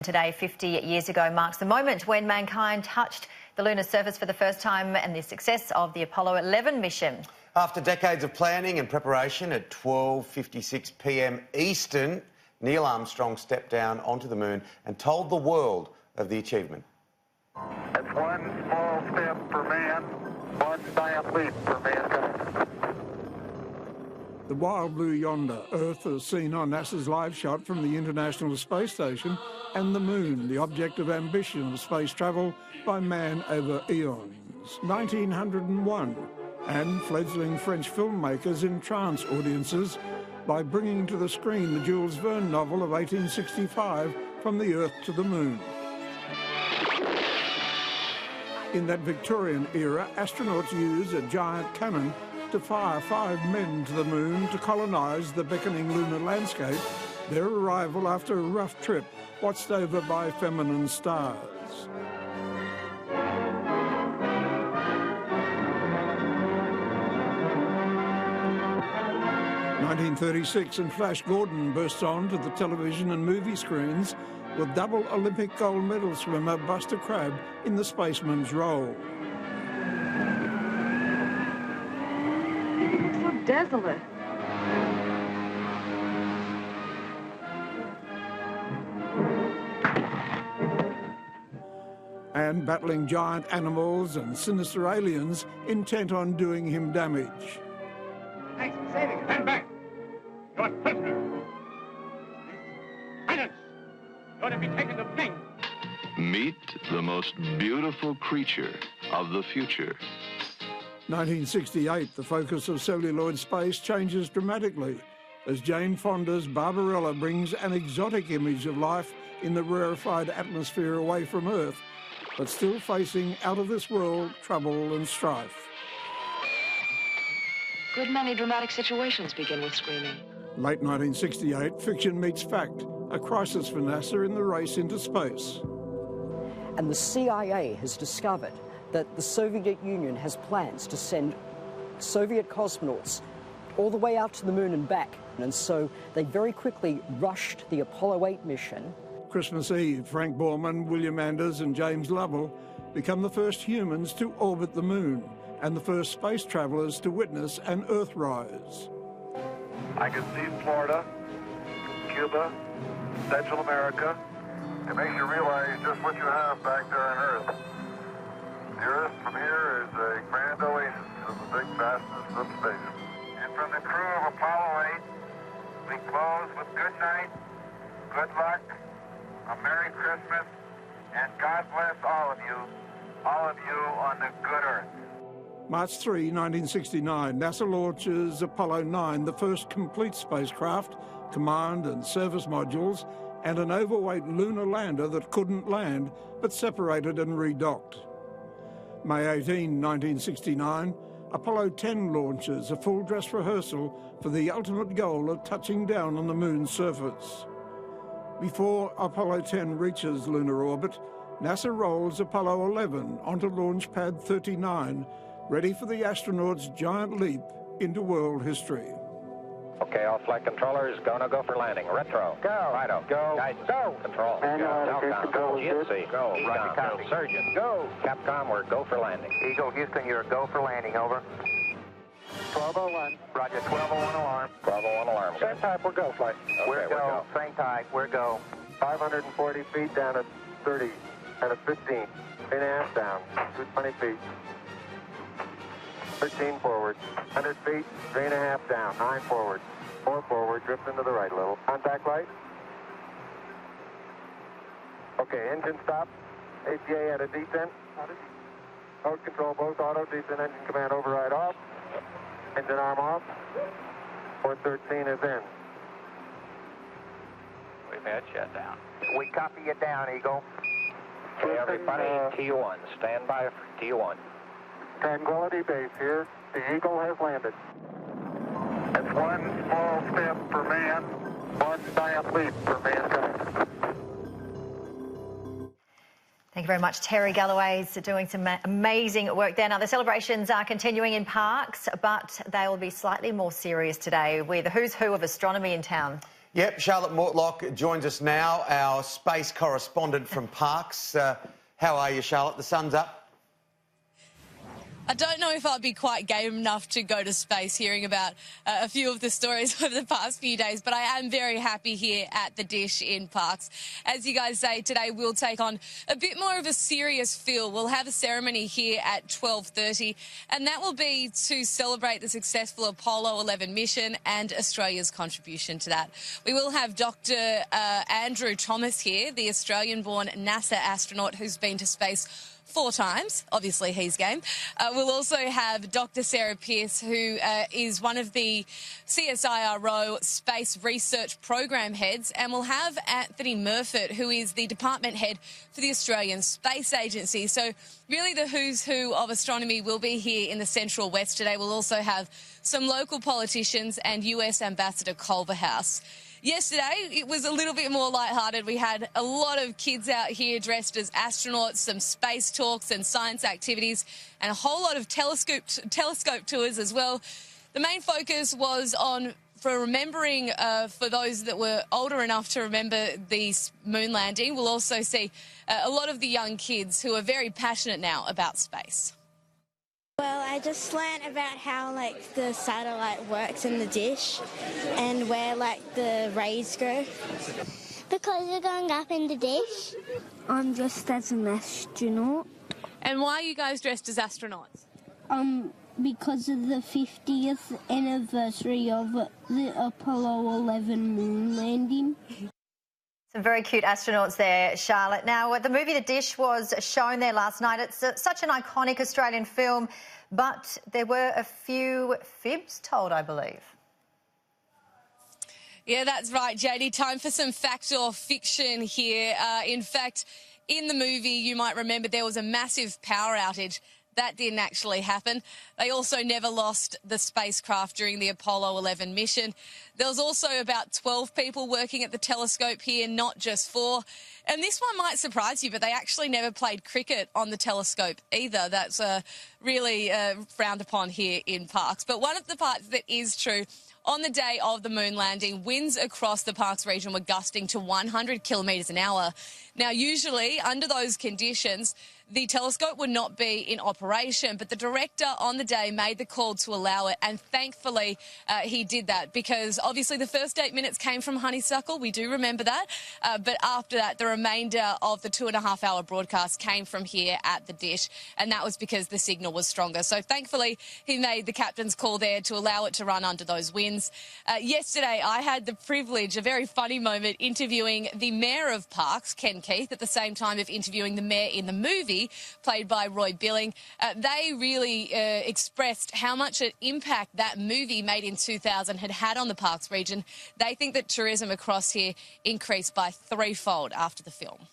Today, 50 years ago, marks the moment when mankind touched the lunar surface for the first time and the success of the Apollo 11 mission. After decades of planning and preparation, at 12:56 p.m. Eastern, Neil Armstrong stepped down onto the moon and told the world of the achievement. It's one small step for man, one giant leap for mankind. The wild blue yonder, Earth as seen on NASA's live shot from the International Space Station, and the moon, the object of ambition of space travel by man over eons. 1901, and fledgling French filmmakers entrance audiences by bringing to the screen the Jules Verne novel of 1865, From the Earth to the Moon. In that Victorian era, astronauts used a giant cannon to fire 5 men to the moon to colonise the beckoning lunar landscape, their arrival after a rough trip watched over by feminine stars. (1936) and Flash Gordon bursts onto the television and movie screens with double Olympic gold medal swimmer Buster Crabbe in the spaceman's role. It looks so desolate. And battling giant animals and sinister aliens intent on doing him damage. Thanks for saving us. Stand back. You're a prisoner. Silence. You're to be taken to think. Meet the most beautiful creature of the future. 1968, the focus of celluloid space changes dramatically as Jane Fonda's Barbarella brings an exotic image of life in the rarefied atmosphere away from Earth, but still facing out-of-this-world trouble and strife. Good many dramatic situations begin with screaming. Late 1968, fiction meets fact, a crisis for NASA in the race into space. And the CIA has discovered that the Soviet Union has plans to send Soviet cosmonauts all the way out to the moon and back. And so they very quickly rushed the Apollo 8 mission. Christmas Eve, Frank Borman, William Anders and James Lovell become the first humans to orbit the moon and the first space travellers to witness an Earthrise. I can see Florida, Cuba, Central America. It makes you realize just what you have back there on Earth. The Earth from here is a grand oasis of the big vastness of space. And from the crew of Apollo 8, we close with good night, good luck, a Merry Christmas, and God bless all of you on the good Earth. March 3, 1969, NASA launches Apollo 9, the first complete spacecraft, command and service modules, and an overweight lunar lander that couldn't land but separated and redocked. May 18, 1969, Apollo 10 launches a full dress rehearsal for the ultimate goal of touching down on the moon's surface. Before Apollo 10 reaches lunar orbit, NASA rolls Apollo 11 onto Launch Pad 39, ready for the astronauts' giant leap into world history. Okay, all flight controllers, go for landing. Retro. Go. Righto. Go. Guidance. Go. Control. Go. Telcom. Go. GNC. Go. Ecom. Surgeon. Go. Capcom, we're go for landing. Eagle, Houston, you're go for landing, over. 1201. Roger, 1201 alarm. 1201 alarm. Same type, we're go, flight. Okay, we're go. Same type, we're go. 540 feet down at 30, and at 15. 3.5 down, 220 feet. 13 forward, 100 feet, 3.5 down, 9 forward, 4 forward, drift into the right a little. Contact light. Okay, engine stop. APA at a descent. Mode control, both auto, descent, engine command override off. Engine arm off. 413 is in. We've had shutdown. We copy you down, Eagle. Okay, everybody, T1, stand by for T1. Tranquility Base here. The Eagle has landed. It's one small step for man, one giant leap for mankind. Thank you very much, Terry Galloway's doing some amazing work there. Now, the celebrations are continuing in parks, but they will be slightly more serious today with the who's who of astronomy in town. Yep, Charlotte Mortlock joins us now, our space correspondent from Parkes. How are you, Charlotte? The sun's up. I don't know if I'll be quite game enough to go to space hearing about a few of the stories over the past few days, but I am very happy here at the Dish in Parkes. As you guys say, today we'll take on a bit more of a serious feel. We'll have a ceremony here at 12:30, and that will be to celebrate the successful Apollo 11 mission and Australia's contribution to that. We will have Dr. Andrew Thomas here, the Australian-born NASA astronaut who's been to space 4 times. Obviously, he's game. We'll also have Dr. Sarah Pearce, who is one of the CSIRO Space Research Program heads, and we'll have Anthony Murfitt, who is the department head for the Australian Space Agency. So really the who's who of astronomy will be here in the Central West today. We'll also have some local politicians and US Ambassador Culverhouse. Yesterday, it was a little bit more lighthearted. We had a lot of kids out here dressed as astronauts, some space talks and science activities, and a whole lot of telescope tours as well. The main focus was on remembering, for those that were older enough to remember the moon landing. We'll also see a lot of the young kids who are very passionate now about space. Well, I just learned about how, the satellite works in the dish and where, the rays go. Because you're going up in the dish. I'm dressed as an astronaut. And why are you guys dressed as astronauts? Because of the 50th anniversary of the Apollo 11 moon landing. Some very cute astronauts there, Charlotte. Now, the movie The Dish was shown there last night. It's such an iconic Australian film, but there were a few fibs told, I believe. Yeah, that's right, JD. Time for some fact or fiction here. In fact, in the movie, you might remember there was a massive power outage. That didn't actually happen. They also never lost the spacecraft during the Apollo 11 mission. There was also about 12 people working at the telescope here, not just 4. And this one might surprise you, but they actually never played cricket on the telescope either. That's really frowned upon here in Parkes. But one of the parts that is true, on the day of the moon landing, winds across the Parkes region were gusting to 100 kilometres an hour. Now, usually, under those conditions, the telescope would not be in operation, but the director on the day made the call to allow it, and thankfully he did that, because obviously the first 8 minutes came from honeysuckle. We do remember that. But after that, the remainder of the 2.5-hour broadcast came from here at the Dish, and that was because the signal was stronger. So thankfully, he made the captain's call there to allow it to run under those winds. Yesterday, I had the privilege, a very funny moment, interviewing the Mayor of Parkes, Ken Keith, at the same time of interviewing the Mayor in the movie, played by Roy Billing. They really expressed how much an impact that movie made in 2000 had had on the Parkes region. They think that tourism across here increased by 3-fold after the film.